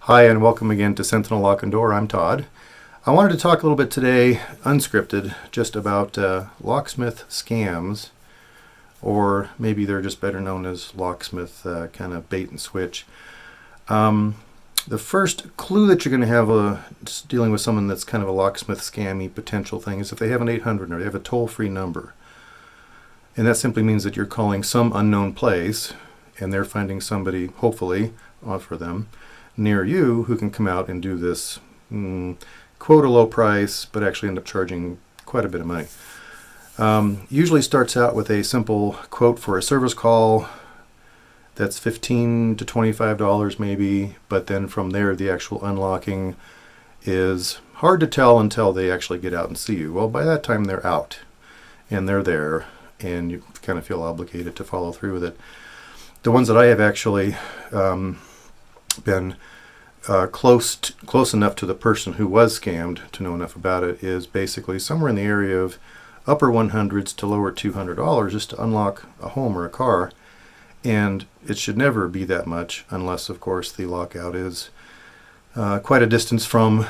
Hi and welcome again to Sentinel Lock and Door. I'm Todd. I wanted to talk a little bit today, unscripted, just about locksmith scams, or maybe they're just better known as locksmith kind of bait and switch. The first clue that you're going to have just dealing with someone that's kind of a locksmith scammy potential thing is if they have an 800 or they have a toll-free number. And that simply means that you're calling some unknown place and they're finding somebody, hopefully, for them, near you who can come out and do this, quote a low price, but actually end up charging quite a bit of money. Usually starts out with a simple quote for a service call that's $15 to $25 maybe, but then from there the actual unlocking is hard to tell until they actually get out and see you. Well, by that time they're out and they're there and you kind of feel obligated to follow through with it. The ones that I have actually been close enough to the person who was scammed to know enough about it is basically somewhere in the area of upper 100s to lower $200 just to unlock a home or a car. And it should never be that much unless, of course, the lockout is quite a distance from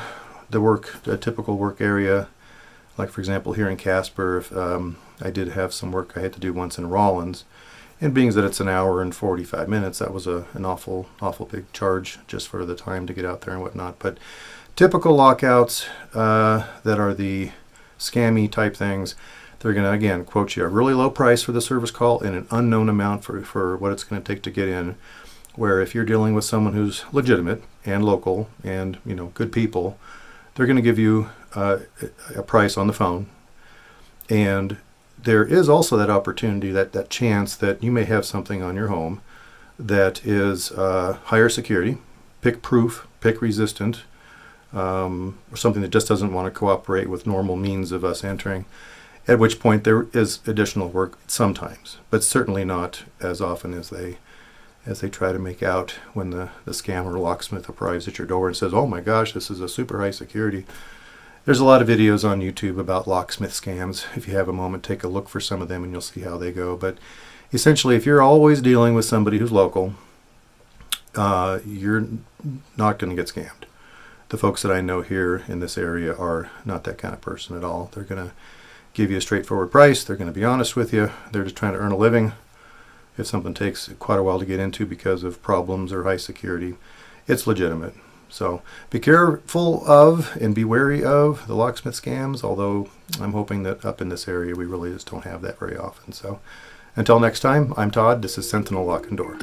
the typical work area. Like, for example, here in Casper, if I did have some work I had to do once in Rawlins. And being that it's an hour and 45 minutes, that was an awful big charge just for the time to get out there and whatnot. But typical lockouts that are the scammy type things, they're going to, again, quote you a really low price for the service call and an unknown amount for what it's going to take to get in. Where if you're dealing with someone who's legitimate and local and, good people, they're going to give you a price on the phone. And there is also that opportunity, that chance that you may have something on your home that is higher security, pick proof, pick resistant, or something that just doesn't want to cooperate with normal means of us entering, at which point there is additional work sometimes, but certainly not as often as they try to make out when the scammer locksmith arrives at your door and says, oh my gosh, this is a super high security. There's a lot of videos on YouTube about locksmith scams. If you have a moment, take a look for some of them and you'll see how they go. But essentially, if you're always dealing with somebody who's local, you're not going to get scammed. The folks that I know here in this area are not that kind of person at all. They're going to give you a straightforward price. They're going to be honest with you. They're just trying to earn a living. If something takes quite a while to get into because of problems or high security, it's legitimate. So be careful of and be wary of the locksmith scams, although I'm hoping that up in this area we really just don't have that very often. So until next time, I'm Todd. This is Sentinel Lock and Door.